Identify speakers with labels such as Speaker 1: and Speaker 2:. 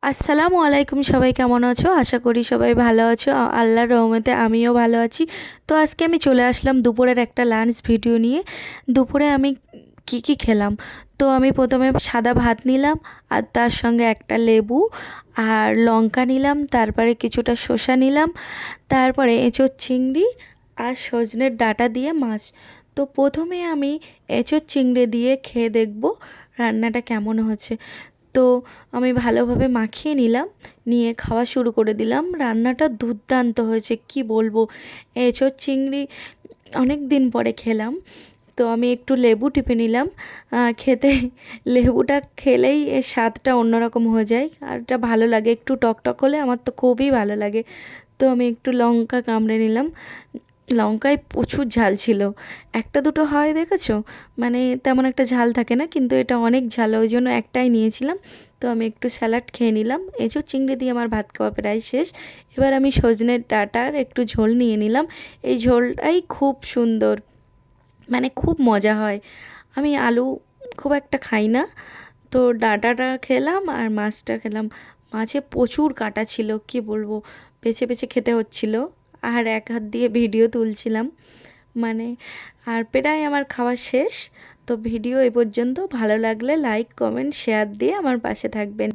Speaker 1: আসসালামু আলাইকুম, সবাই কেমন আছো? আশা করি সবাই ভালো আছো। আল্লাহর রহমতে আমিও ভালো আছি। তো আজকে আমি চলে আসলাম দুপুরের একটা লাঞ্চ ভিডিও নিয়ে। দুপুরে আমি কি খেলাম, তো আমি প্রথমে সাদা ভাত নিলাম, আর তার সঙ্গে একটা লেবু আর লঙ্কা নিলাম, তারপরে কিছুটা শসা নিলাম, তারপরে এঁচোড় চিংড়ি আর সজনের ডাঁটা দিয়ে মাছ। তো প্রথমে আমি এঁচোড় চিংড়ি দিয়ে খেয়ে দেখব রান্নাটা কেমন হচ্ছে। তো আমি ভালোভাবে মাখিয়ে নিলাম, নিয়ে খাওয়া শুরু করে দিলাম। রান্নাটা দুর্দান্ত হয়েছে, কি বলবো। এঁচোড় চিংড়ি অনেক দিন পরে খেলাম। তো আমি একটু লেবু টিপে নিলাম। খেতে লেবুটা খেলেই এর স্বাদটা অন্যরকম হয়ে যায়, আর এটা ভালো লাগে, একটু টকটক হলে আমার তো খুবই ভালো লাগে। তো আমি একটু লঙ্কা কামড়ে নিলাম। লঙ্কায় প্রচুর ঝাল ছিল। একটা দুটো হয় দেখেছো, মানে তেমন একটা ঝাল থাকে না, কিন্তু এটা অনেক ঝাল, ওই জন্য একটাই নিয়েছিলাম। তো আমি একটু স্যালাড খেয়ে নিলাম। এঁচোড় চিংড়ি দিয়ে আমার ভাত খাওয়া প্রায় শেষ। এবার আমি সজনের ডাঁটার একটু ঝোল নিয়ে নিলাম। এই ঝোলটাই খুব সুন্দর, মানে খুব মজা হয়। আমি আলু খুব একটা খাই না, তো ডাঁটাটা খেলাম আর মাছটা খেলাম। মাছে প্রচুর কাঁটা ছিল, কি বলবো, বেছে বেছে খেতে হচ্ছিল, আর এক হাত দিয়ে ভিডিও তুলছিলাম, মানে। আর প্রায় আমার খাওয়া শেষ। তো ভিডিও এ পর্যন্ত। ভালো লাগলে লাইক কমেন্ট শেয়ার দিয়ে আমার পাশে থাকবেন।